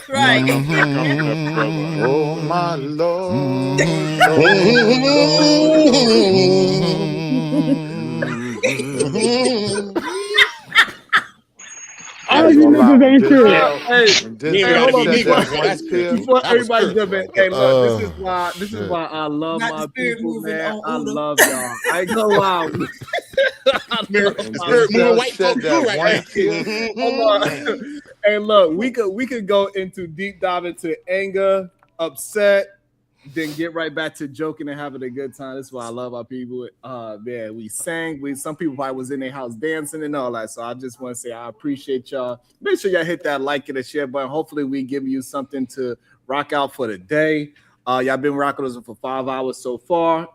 Right. Oh my Lord, All I ain't you gonna lie. niggas When ain't shit. When You ain't Denzel gotta hold be on said Negro that for one that. tier, before That was everybody jump spiritual in. right Hey, there. look, this is shit. why I love Not the my spirit people, moving man. on I Uda. love y'all. I ain't gonna lie. I love When The my spirit moving Denzel white said folks too that right one there. tier, hold man. on. Hey, look, we could go into deep dive into anger, upset, then get right back to joking and having a good time. That's why I love our people. Man, we sang. Some people probably was in their house dancing and all that. So I just want to say I appreciate y'all. Make sure y'all hit that like and the share button. Hopefully, we give you something to rock out for the day. Y'all been rocking us for 5 hours so far.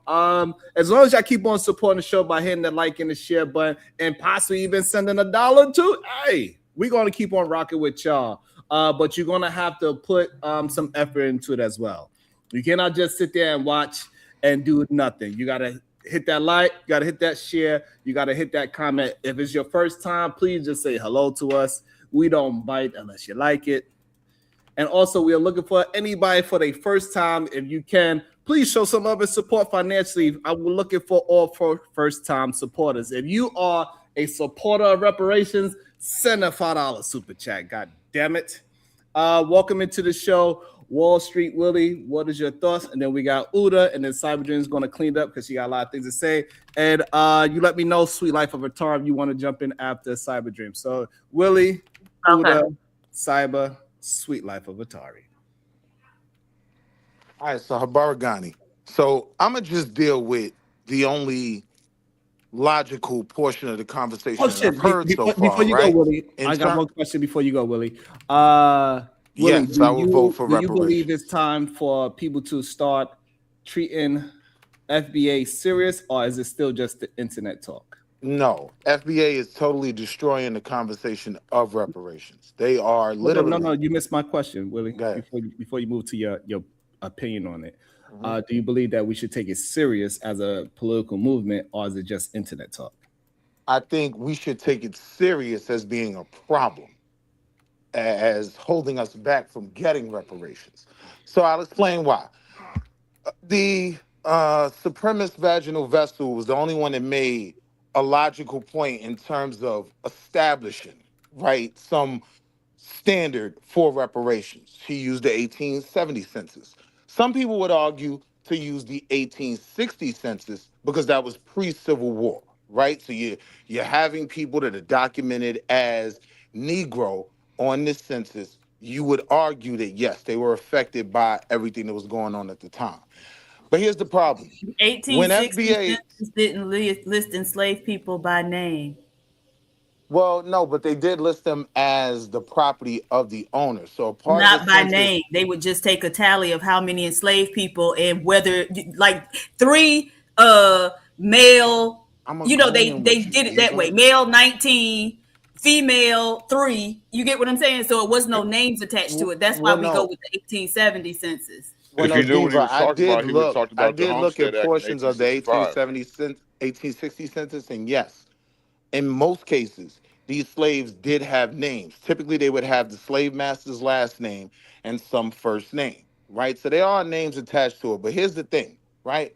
As long as y'all keep on supporting the show by hitting the like and the share button and possibly even sending $1 too. Hey, we're gonna keep on rocking with y'all. But you're gonna have to put some effort into it as well. You cannot just sit there and watch and do nothing. You gotta hit that like, you gotta hit that share, you gotta hit that comment. If it's your first time, please just say hello to us. We don't bite unless you like it. And also, we are looking for anybody for their first time. If you can, please show some love and support financially. We're looking for all for first-time supporters. If you are a supporter of reparations, send a $5 super chat. God damn it. Welcome into the show, Wall Street Willie. What is your thoughts? And then we got Uda, and then Cyber Dream is going to clean up because she got a lot of things to say. And you let me know, Sweet Life of a Tar, if you want to jump in after Cyber Dream. So, Willie, Uda, Cyber, Sweet Life of Atari. All right, so Habaragani. So I'm gonna just deal with the only logical portion of the conversation that I've Question heard so before far, you go, right? Willie. In I got turn, one question before you go, Willie. Willie, yes, I would vote for do you believe reparations. it's time for people to start treating FBA serious, or is it still just the internet talk? No, FBA is totally destroying the conversation of reparations. They are Hold on, no, literally. you missed my question, Willie. Go ahead. Before you move to your opinion on it, Mhm. do you believe that we should take it serious as a political movement, or is it just internet talk? I think we should take it serious as being a problem, as holding us back from getting reparations. So I'll explain why. The supremacist vaginal vessel was the only one that made a logical point in terms of establishing, right, some standard for reparations. She used the 1870 census. Some people would argue to use the 1860 census because that was pre-Civil War, right? So you're having people that are documented as Negro on this census. You would argue that yes, they were affected by everything that was going on at the time. But here's the problem. When 1860 FBA, census didn't list enslaved people by name. well, no, but they did list them as the property of the owner. So a part of the Not by census, name. They would just take a tally of how many enslaved people and whether like three male, I'm they agreeing with you, did it that way. Diva. Male 19, female 3. You get what I'm saying? So it was no names attached to it. That's why Well, we go no, with the 1870 census. well, If no, you knew what he Diva. was talking about, he would have talked I about the did look Homestead at Act in portions of the 1865. 1860 census, and yes, in most cases, these slaves did have names. Typically, they would have the slave master's last name and some first name, right? So there are names attached to it. But here's the thing, right?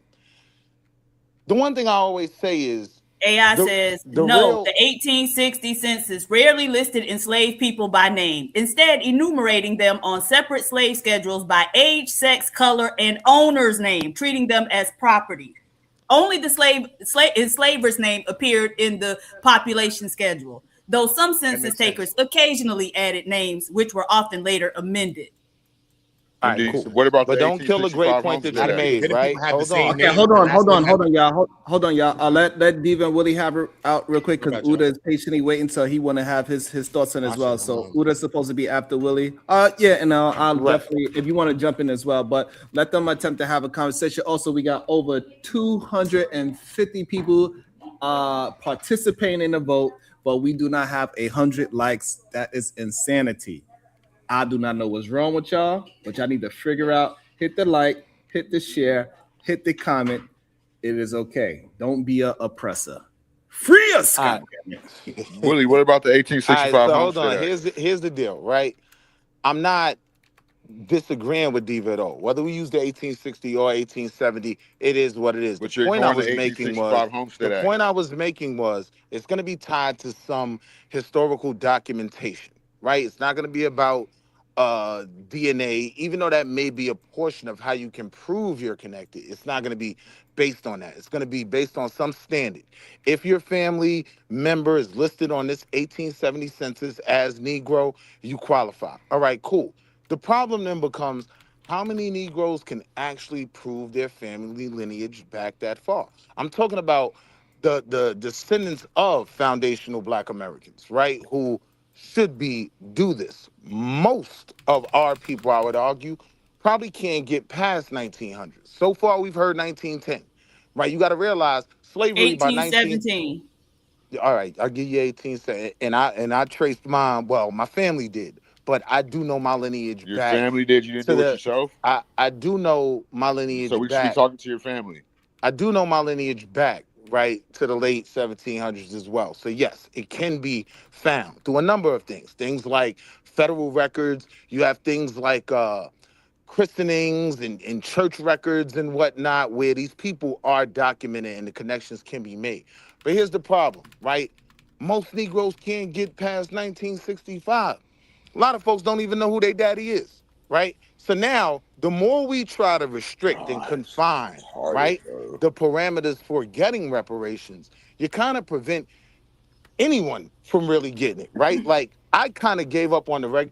The one thing I always say is AI the says the no, the real 1860 census rarely listed enslaved people by name, instead, enumerating them on separate slave schedules by age, sex, color, and owner's name, treating them as property. Only the enslaver's name appeared in the population schedule, though some That census makes sense. takers occasionally added names, which were often later amended. all right, Indeed. cool. So what about the But don't kill a great 1865 point that Homestead you How Act? made, didn't people right? have the Hold same on. Okay, name hold and on, last name? hold on, y'all. Let Diva and Willie have her out real quick What because about y'all? Uda is patiently waiting, so he want to have his thoughts on I as well. should. I'm So on. Uda's supposed to be after Willie. Yeah, and I'll Right. definitely if you want to jump in as well, but let them attempt to have a conversation. Also, we got over 250 people participating in the vote, but we do not have 100 likes. That is insanity. I do not know what's wrong with y'all, but y'all need to figure out. Hit the like, hit the share, hit the comment. It is okay. Don't be a oppressor. Free us, All goddamn it. right. Willie, what about the All right, 1865 so hold Homestead on. Act? Here's the deal, right? I'm not disagreeing with Diva at all. Whether we use the 1860 or 1870, it is what it is. The But you're point I ignoring the was making was 1865 the Homestead Act. point I was making was it's going to be tied to some historical documentation, right? It's not going to be about DNA, even though that may be a portion of how you can prove you're connected. It's not going to be based on that. It's going to be based on some standard. If your family member is listed on this 1870 census as Negro, you qualify. All right, cool. The problem then becomes how many Negroes can actually prove their family lineage back that far? I'm talking about the descendants of foundational Black Americans, right? Who should be do this. Most of our people, I would argue, probably can't get past 1900. So far, we've heard 1910, right? You got to realize slavery by 19. 1817. All right, I'll give you 18 cents. And I traced mine. Well, my family did, but I do know my lineage Your back family did. You didn't to do it the. yourself. I do know my So lineage we should be back. talking to your family. I do know my lineage back, right, to the late 1700s as well. So yes, it can be found through a number of things. Things like federal records. You have things like christenings and church records and whatnot, where these people are documented and the connections can be made. But here's the problem, right? Most Negroes can't get past 1965. A lot of folks don't even know who their daddy is, right? So now, the more we try to restrict and Oh, confine, it's harder, right, bro. the parameters for getting reparations, you kind of prevent anyone from really getting it, right? Like I kind of gave up on the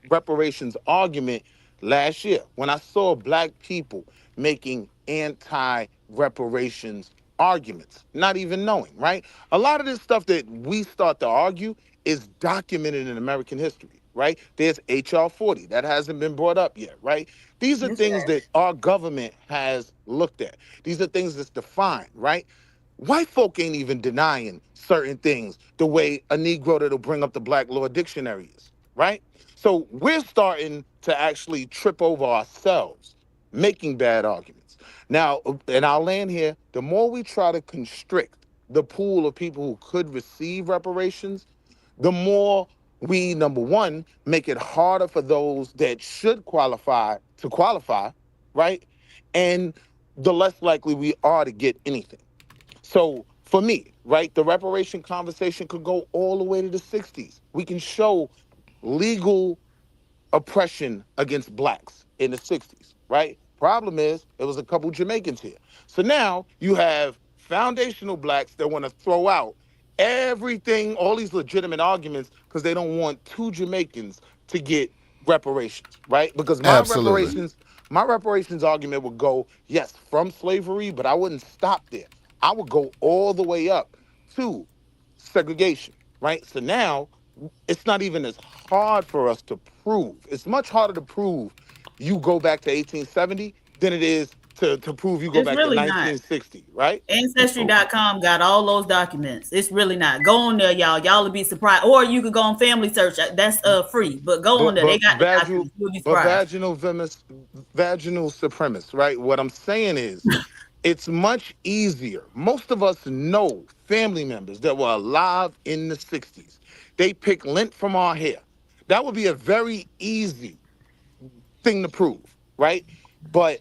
reparations argument last year when I saw Black people making anti-reparations arguments, not even knowing, right? A lot of this stuff that we start to argue is documented in American history, right? There's HR 40 that hasn't been brought up yet, right? These are Yes, things sir. that our government has looked at. These are things that's defined, right? White folk ain't even denying certain things the way a Negro that'll bring up the Black Law Dictionary is, right? So we're starting to actually trip over ourselves, making bad arguments. Now, and I'll land here, the more we try to constrict the pool of people who could receive reparations, the more we, number one, make it harder for those that should qualify to qualify, right? And the less likely we are to get anything. So for me, right, the reparation conversation could go all the way to the 60s. We can show legal oppression against Blacks in the 60s, right? Problem is, there was a couple Jamaicans here. So now you have foundational Blacks that want to throw out everything, all these legitimate arguments, because they don't want two Jamaicans to get reparations, right? Because Absolutely. my reparations argument would go, yes, from slavery, but I wouldn't stop there. I would go all the way up to segregation, right? So now it's not even as hard for us to prove. It's much harder to prove you go back to 1870 than it is to prove you go It's back to really not. 1960, right? So, Ancestry.com got all those documents. It's really not. Go on there, y'all. Y'all will be surprised. Or you could go on Family Search. That's free. But go on but there. They but got the vaginal documents. You'll be but surprised. vaginal supremacist, right? What I'm saying is it's much easier. Most of us know family members that were alive in the 60s. They pick lint from our hair. That would be a very easy thing to prove, right? But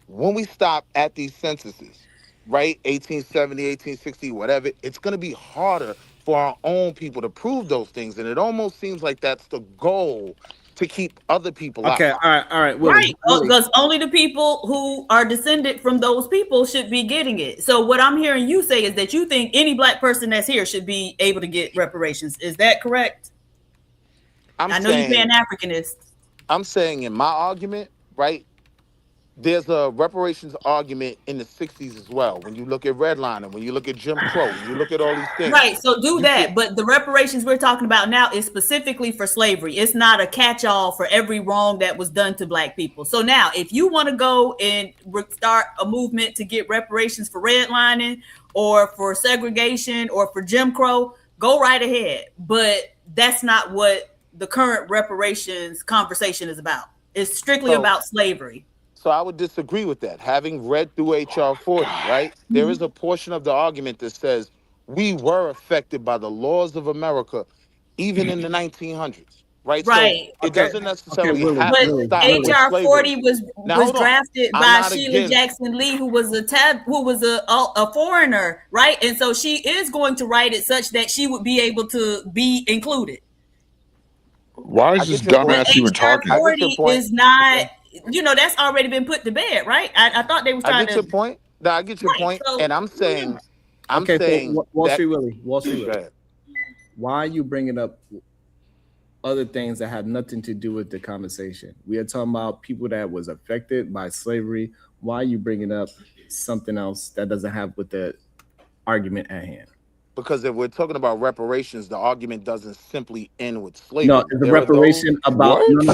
when we stop at these censuses, right, 1870, 1860, whatever, it's going to be harder for our own people to prove those things. And it almost seems like that's the goal to keep other people out. Okay, all right, Willie. Right. Willie. Because only the people who are descended from those people should be getting it. So what I'm hearing you say is that you think any Black person that's here should be able to get reparations. Is that correct? I'm I know you saying, Pan-Africanist. I'm saying in my argument, right, there's a reparations argument in the 60s as well. When you look at redlining, when you look at Jim Crow, when you look at all these things, Right. So do you can. that. But the reparations we're talking about now is specifically for slavery. It's not a catch-all for every wrong that was done to Black people. So now, if you want to go and start a movement to get reparations for redlining or for segregation or for Jim Crow, go right ahead. But that's not what the current reparations conversation is about. It's strictly So about slavery. So I would disagree with that. Having read through HR 40, right? There is a portion of the argument that says we were affected by the laws of America even in the 1900s. right? Right. So it doesn't necessarily Willie, have But to stop with HR slavery. 40 Now, was hold on. drafted I'm by not Sheila against. Jackson Lee, who was a foreigner, right? And so she is going to write it such that she would be able to be included. Why I is this get your point. But dumbass even HR talking? I get your 40 point. is not, that's already been put to bed, right? I thought they was I trying get your to, point. No, I get your right. point. So And I'm saying Okay, so Wall that. Street Willie, Wall Street Go Willie. ahead. Why are you bringing up other things that have nothing to do with the conversation? We are talking about people that was affected by slavery. Why are you bringing up something else that doesn't have with the argument at hand? Because if we're talking about reparations, the argument doesn't simply end with slavery. No, it's a There are reparation those. about What?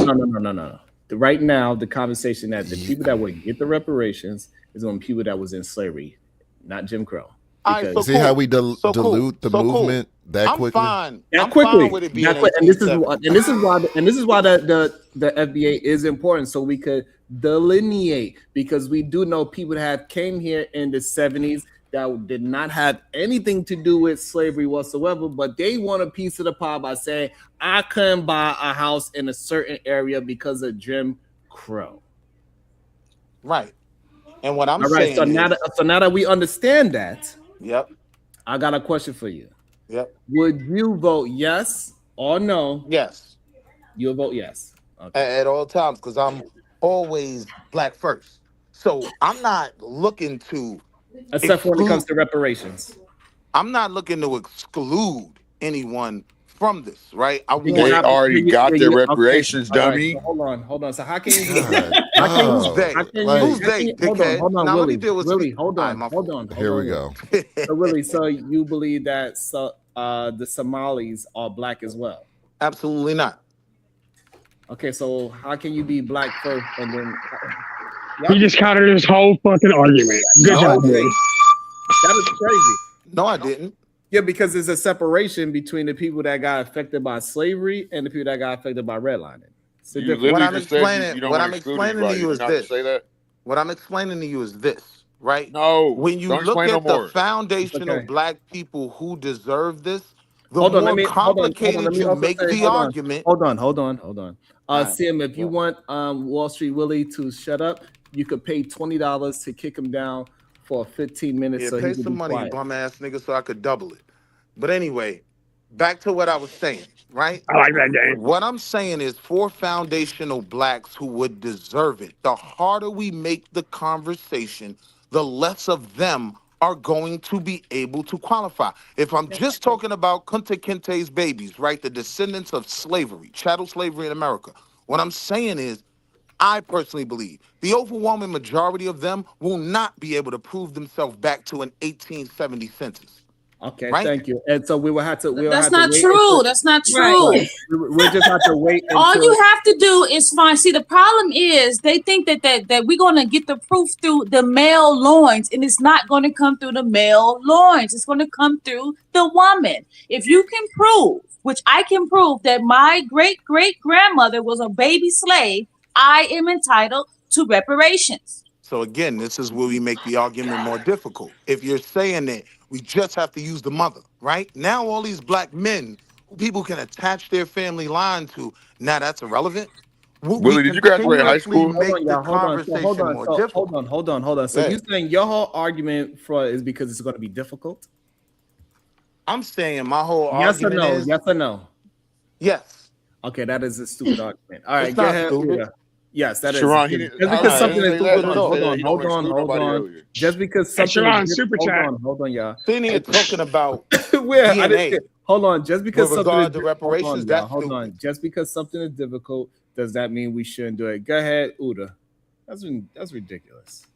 no. Right now, the conversation that the people that would get the reparations is on people that was in slavery, not Jim Crow. All right, so Because See how cool. we So cool. dilute the So cool. movement that I'm quickly? fine. that I'm quickly, fine with it being that quick, and this is 1870. why the FBA is important, so we could delineate, because we do know people that have came here in the 70s that did not have anything to do with slavery whatsoever, but they want a piece of the pie by saying, I couldn't buy a house in a certain area because of Jim Crow. Right. And what I'm All right, saying so is, now that we understand that, yep, I got a question for you. yep, Would you vote yes or no? yes, You'll vote yes. Okay. at all times, because I'm always black first. So I'm not looking to Except for when it comes exclude. to reparations. I'm not looking to exclude anyone from this, right? I You They want. have to- already you- got you- their you- reparations, all right, dummy. so hold on. So how can you? God, Who's dog. they? How can Like, you? Who's they, dickhead? Hold on, Now let me Willie. deal with Willie, some. hold All right, on, my hold fault. on. here we go. So Willie, so you believe that the Somalis are black as well? Absolutely not. Okay, so how can you be black first and then? He just countered his whole fucking argument. Good No, I job, didn't. Willie. That is crazy. No, I didn't. Yeah, because there's a separation between the people that got affected by slavery and the people that got affected by redlining. So You What literally I'm just said explaining, you don't what want I'm to exclude explaining to anybody. you Did is you not just this. say that? What I'm explaining to you is this, right? No. When you Don't look explain no at the more. foundational Okay. black people who deserve this, the Hold on, more Let complicated me you also make say, the argument. hold on. All right. Sim, if you want Wall Street Willie to shut up, you could pay $20 to kick him down for 15 minutes Yeah, so pay he can some be money, you quiet. bum ass nigga, so I could double it. But anyway, back to what I was saying, right? I like that game. What I'm saying is for foundational blacks who would deserve it, the harder we make the conversation, the less of them are going to be able to qualify. If I'm just talking about Kunta Kinte's babies, right, the descendants of slavery, chattel slavery in America, what I'm saying is I personally believe the overwhelming majority of them will not be able to prove themselves back to an 1870 census. Okay, Right? thank you. And so we will have to. That's not true. That's not true. Right. We'll just have to wait. All until, you have to do is find. See, the problem is they think that we're gonna get the proof through the male loins, and it's not going to come through the male loins. It's going to come through the woman. If you can prove, which I can prove, that my great grandmother was a baby slave, I am entitled to reparations. So again, this is where we make the argument more difficult. If you're saying that we just have to use the mother, right? Now all these black men who people can attach their family line to, now that's irrelevant. Willie, did you graduate high continuously school? make the conversation more difficult. Hold on. So Yeah. you're saying your whole argument for is because it's going to be difficult? I'm saying my whole Yes or argument no? is Yes or no? yes. Okay, that is a stupid argument. All right, It's go not ahead. stupid. Uda. Yes, that is. Sharon, he Just didn't. because I something didn't is say that at all. hold on. He don't exclude nobody earlier. Just because Hey, something Sharon, is super chat. hold on, y'all. Sitting here talking about Where I DNA didn't, hold on, just because with something regard is to reparations, that's hold stupid. on. Just because something is difficult, does that mean we shouldn't do it? Go ahead, Uda. That's ridiculous.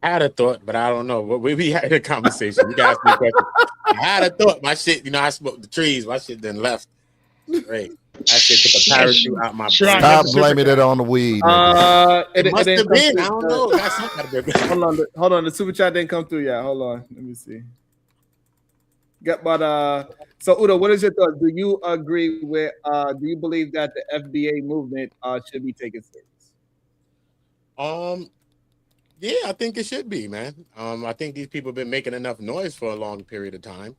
I had a thought, but I don't know. We had a conversation. You guys me a question. I had a thought. My shit, I smoked the trees. My shit then left. Great. I shit took a parachute out my Sharon, brain. Stop blaming it on the weed. nigga. It must didn't have been. come I don't through. know. That's something. Hold on. The super chat didn't come through yet. Hold on. Let me see. So Uda, what is your thought? Do you agree with? Do you believe that the FBA movement should be taken serious? Yeah, I think it should be, man. I think these people have been making enough noise for a long period of time.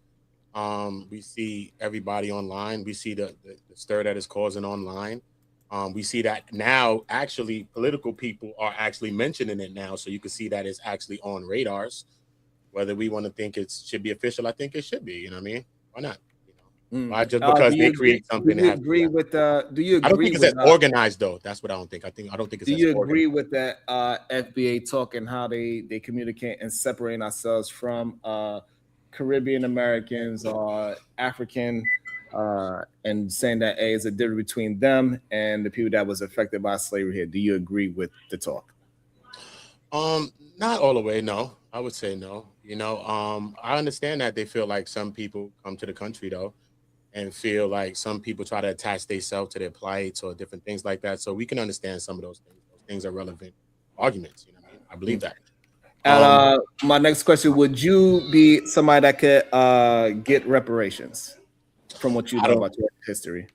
We see everybody online. We see the stir that is causing online. We see that now actually political people are actually mentioning it now. So you can see that it's actually on radars. Whether we want to think it should be official, I think it should be. You know what I mean? Why not? Why just because they create something? Do you agree with? Do you agree? I don't think it's as organized though. That's what I don't think. I don't think it's. Do you agree with that FBA talk and how they communicate and separating ourselves from Caribbean Americans or African, and saying that is a difference between them and the people that was affected by slavery here? Do you agree with the talk? Not all the way. No, I would say no. You know, I understand that they feel like some people come to the country though, and feel like some people try to attach themselves to their plights or different things like that. So we can understand some of those things. Those things are relevant arguments. You know what I mean? I believe that. And my next question: would you be somebody that could get reparations from what you know about your history?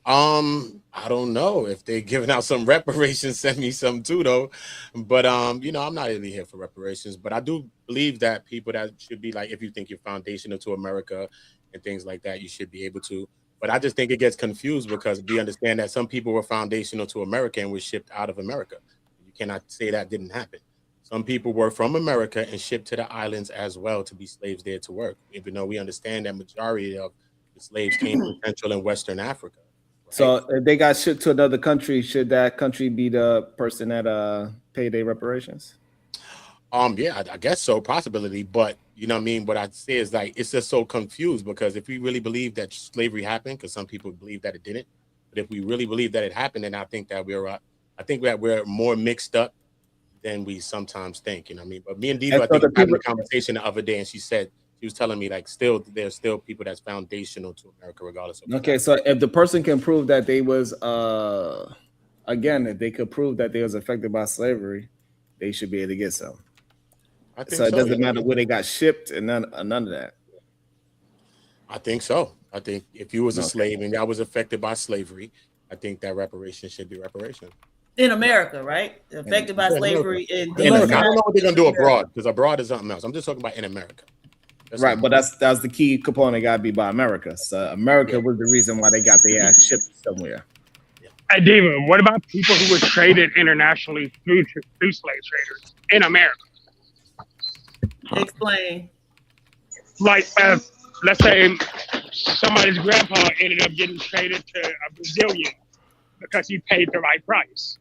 I don't know if they're giving out some reparations. Send me some too, though. But you know, I'm not really here for reparations. But I do believe that people that should be like, if you think you're foundational to America and things like that, you should be able to. But I just think it gets confused because we understand that some people were foundational to America and were shipped out of America. You cannot say that didn't happen. Some people were from America and shipped to the islands as well to be slaves there to work, even though we understand that majority of the slaves came from Central and Western Africa. Right? So if they got shipped to another country, should that country be the person that paid their reparations? Yeah, I guess so, possibility. But you know what I mean? What I'd say is like it's just so confused because if we really believe that slavery happened, because some people believe that it didn't, but if we really believe that it happened, then I think that we're more mixed up than we sometimes think. You know what I mean? But me and Diva, I think we had a conversation the other day, and she was telling me like there's still people that's foundational to America regardless of. Okay, so if the person can prove that they was if they could prove that they was affected by slavery, they should be able to get some. So it doesn't matter where they got shipped and none of that. I think so. I think if you was a slave and y'all was affected by slavery, I think that reparation should be reparation. In America, right? Affected by slavery in America. I don't know what they're gonna do abroad because abroad is something else. I'm just talking about in America. Right, but that's the key component. Got to be by America. So America was the reason why they got their ass shipped somewhere. Hey, Diva, what about people who were traded internationally through slave traders in America? Explain. Like, let's say somebody's grandpa ended up getting traded to a Brazilian because he paid the right price.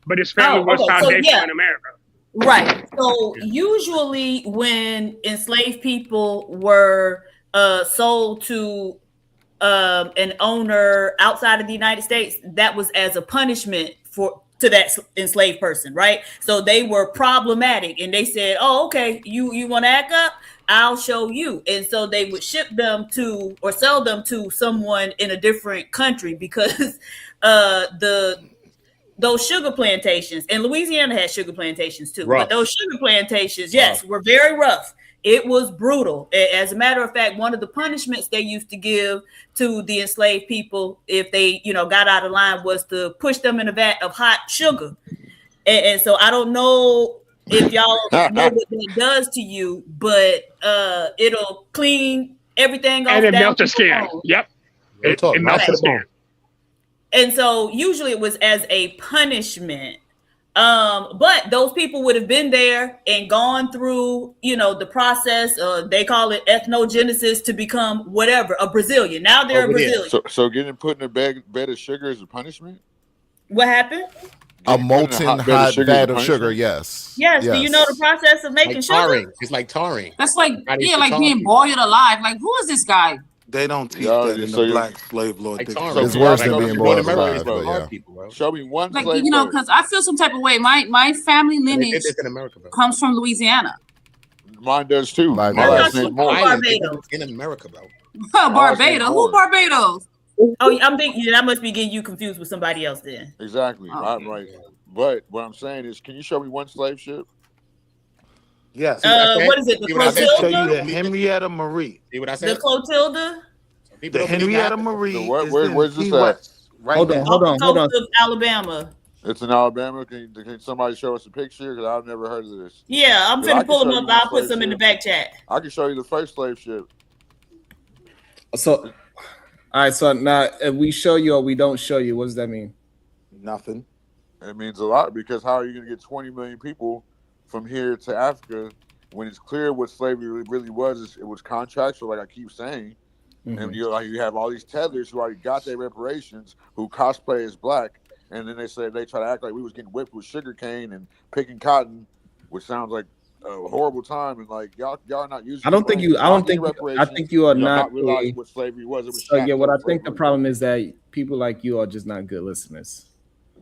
But his family was foundational in America. Right. So usually when enslaved people were sold to an owner outside of the United States, that was as a punishment to that enslaved person, right? So they were problematic and they said, oh, okay, you want to act up? I'll show you. And so they would ship them to or sell them to someone in a different country because those sugar plantations, and Louisiana had sugar plantations too, but those sugar plantations, were very rough. It was brutal. As a matter of fact, one of the punishments they used to give to the enslaved people if they, got out of line was to push them in a vat of hot sugar. And so I don't know if y'all know what that does to you, but it'll clean everything off. And it melts the skin. Yep. It melts the skin. And so usually it was as a punishment. But those people would have been there and gone through, the process. They call it ethnogenesis to become whatever, a Brazilian. Now they're a Brazilian. So getting put in a bed of sugar is a punishment? What happened? A molten hot vat of sugar, yes. Yes. Do you know the process of making sugar? It's like tarring. That's like being boiled alive. Like, who is this guy? They don't teach that in the black slave law. It's worse than being boiled alive, but yeah. Show me one like, slave because I feel some type of way. My family lineage comes from Louisiana. Mine does too. My last name Barbados. In America, bro. Barbados? Who Barbados? Oh, I'm thinking that must be getting you confused with somebody else then. Exactly. I'm right. But what I'm saying is, can you show me one slave ship? Yes. What is it? The Clotilda? Show you the Henrietta Marie. See what I said? The Clotilda? The Henrietta Marie. Where's this at? Right hold on. Of Alabama. It's in Alabama. Can somebody show us a picture? Because I've never heard of this. Yeah, I'm finna pull them up. I'll put some in the back chat. I can show you the first slave ship. So, all right. So now, if we show you or we don't show you, what does that mean? Nothing. It means a lot, because how are you going to get 20 million people from here to Africa when it's clear what slavery really was? It was contractual, like I keep saying. Mm-hmm. And you have all these tethers who already got their reparations, who cosplay as black, and then they try to act like we was getting whipped with sugar cane and picking cotton, which sounds like a horrible time. And like y'all not using. I think you are not realizing what slavery was. It was what I think the problem is that people like you are just not good listeners.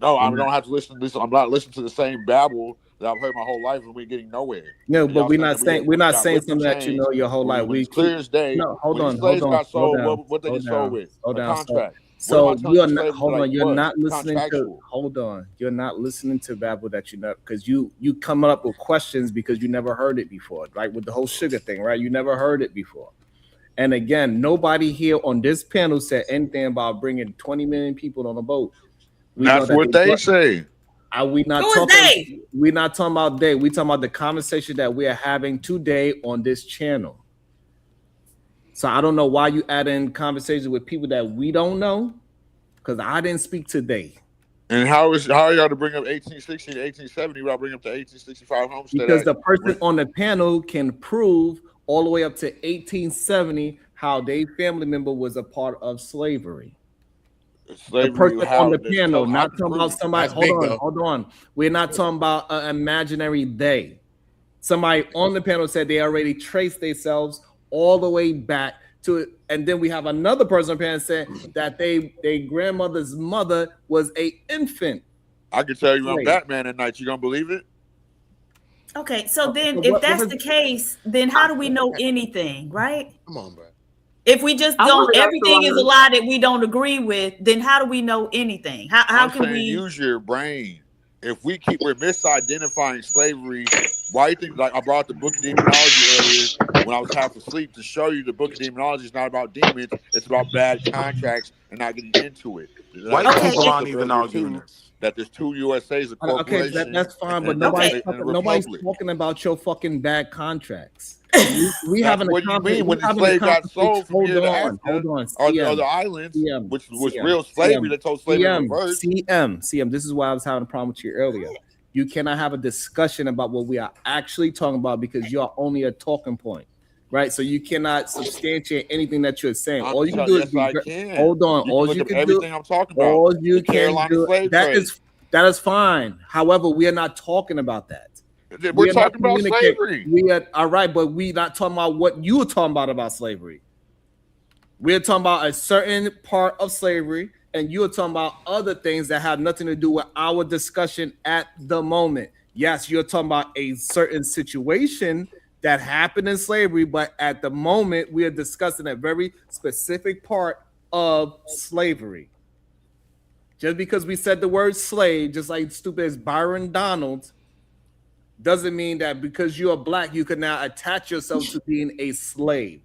No, I don't have to listen to this. I'm not listening to the same babble that I've heard my whole life, and we're getting nowhere. No, but we're not saying something that you know your whole life. We clear as day. No, hold on. Got sold, what they get sold with? Hold on. Contract. So you're not. Hold on. You're not listening to. Hold on. You're not listening to babble that you know, because you come up with questions because you never heard it before, right? With the whole sugar thing, right? You never heard it before. And again, nobody here on this panel said anything about bringing 20 million people on a boat. That's what they say. We're not talking about they. We're talking about the conversation that we are having today on this channel. So I don't know why you add in conversations with people that we don't know, because I didn't speak today. And how are y'all to bring up 1860 to 1870? Y'all bring up the 1865 Homestead Because the person on the panel can prove all the way up to 1870 how their family member was a part of slavery. The person on the panel, not talking about somebody. Hold on. We're not talking about an imaginary they. Somebody on the panel said they already traced themselves all the way back to it, and then we have another person on the panel said that their grandmother's mother was an infant. I can tell you I'm Batman at night. You gonna believe it? Okay, so then if that's the case, then how do we know anything, right? Come on, bro. If we just don't, everything is a lie that we don't agree with, then how do we know anything? How can we use your brain? If we're misidentifying slavery, why do you think, like I brought the book of demonology earlier when I was half asleep to show you the book of demonology is not about demons, it's about bad contracts and not getting into it. White people aren't even arguing this. That there's two USAs, a corporation. Okay, that's fine, but nobody's talking about your fucking bad contracts. We having what you mean when the slave got sold from here to Africa or the other islands, which was real slavery that told slavery in reverse. CM, this is why I was having a problem with you earlier. You cannot have a discussion about what we are actually talking about because you are only a talking point, right? So you cannot substantiate anything that you're saying. All you can do is hold on. All you can do, I'm talking about. All you can do. That is fine. However, we are not talking about that. We're talking about slavery. We are all right, but we're not talking about what you were talking about slavery. We're talking about a certain part of slavery, and you're talking about other things that have nothing to do with our discussion at the moment. Yes, you're talking about a certain situation that happened in slavery, but at the moment, we are discussing a very specific part of slavery. Just because we said the word slave, just like stupid as Byron Donald, doesn't mean that because you are black, you can now attach yourself to being a slave.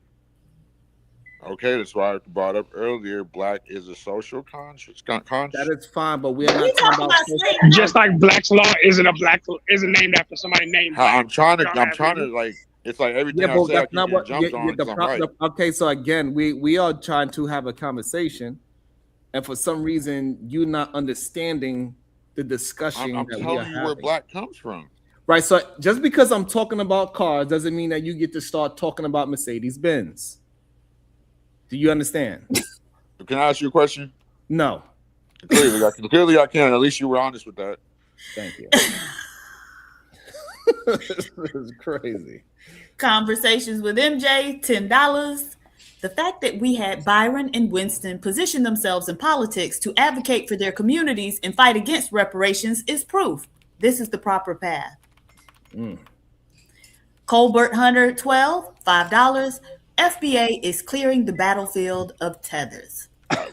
Okay, that's why I brought up earlier. Black is a social conscience. That is fine, but we're not talking about slavery. Just like Black's Law isn't named after somebody named. I'm trying to like. It's like everything I say. That's not what jumped on. Right. Okay, so again, we are trying to have a conversation, and for some reason, you're not understanding the discussion. I'm telling you where black comes from. Right, so just because I'm talking about cars doesn't mean that you get to start talking about Mercedes-Benz. Do you understand? Can I ask you a question? No. Clearly I can. At least you were honest with that. Thank you. This is crazy. Conversations with MJ, $10. The fact that we had Byron and Winston position themselves in politics to advocate for their communities and fight against reparations is proof. This is the proper path. Colbert Hunter, 12, $5. FBA is clearing the battlefield of tethers.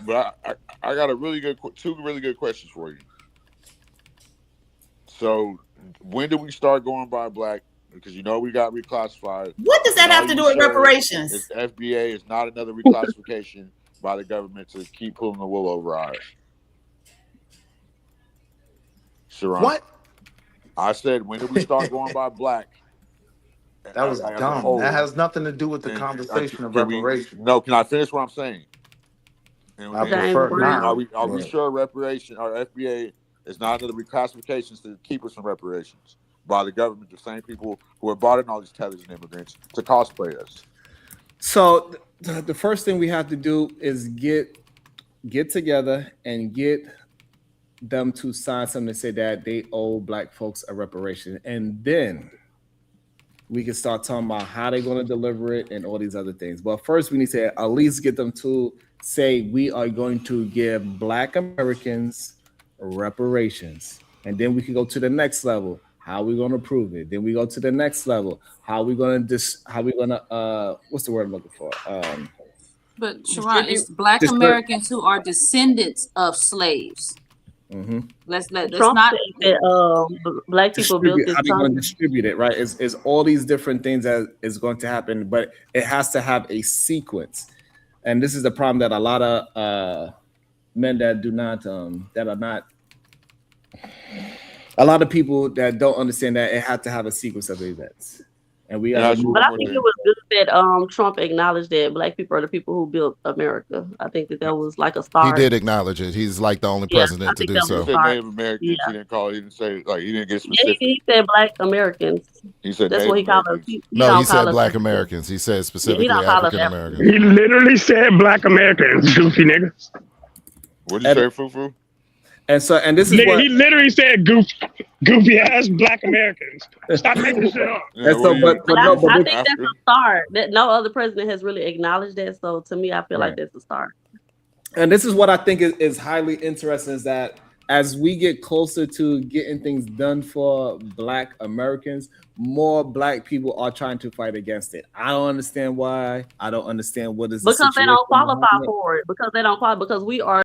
But I got two really good questions for you. So when did we start going by black? Because you know we got reclassified. What does that have to do with reparations? FBA is not another reclassification by the government to keep pulling the wool over our eyes. Sharon. What? I said, when did we start going by black? That was dumb. That has nothing to do with the conversation of reparations. No, can I finish what I'm saying? I prefer not. Are we sure reparation or FBA is not under the reclassifications to keep us from reparations by the government, the same people who have brought in all these television immigrants to cosplay us? So the first thing we have to do is get together and get them to sign something to say that they owe black folks a reparation, and then we can start talking about how they're going to deliver it and all these other things. But first, we need to at least get them to say we are going to give black Americans reparations, and then we can go to the next level. How are we going to prove it? Then we go to the next level. How are we going to what's the word I'm looking for? But Sharon, it's black Americans who are descendants of slaves. Mm-hmm. Let's not that black people built this. How they going to distribute it, right? Is all these different things that is going to happen, but it has to have a sequence. And this is the problem that a lot of men that do not that are not, a lot of people that don't understand that it had to have a sequence of events. And we but I think it was good that Trump acknowledged that black people are the people who built America. I think that was like a start. He did acknowledge it. He's like the only president to do so. He said Native Americans. He didn't call. He didn't say like he didn't get specific. Yeah, he said black Americans. He said that's Native what he called us. No, he said black Americans. He said specifically African Americans. He literally said black Americans, goofy nigga. What did you say, Fufu? And so, and this is nigga, what he literally said goofy ass black Americans. Stop making shit up. Yeah, so, I think that's a start. That no other president has really acknowledged that. So to me, I feel like that's a start. And this is what I think is highly interesting, is that as we get closer to getting things done for black Americans, more black people are trying to fight against it. I don't understand why. I don't understand what is because they don't qualify for it. Because they don't qualify. Because we are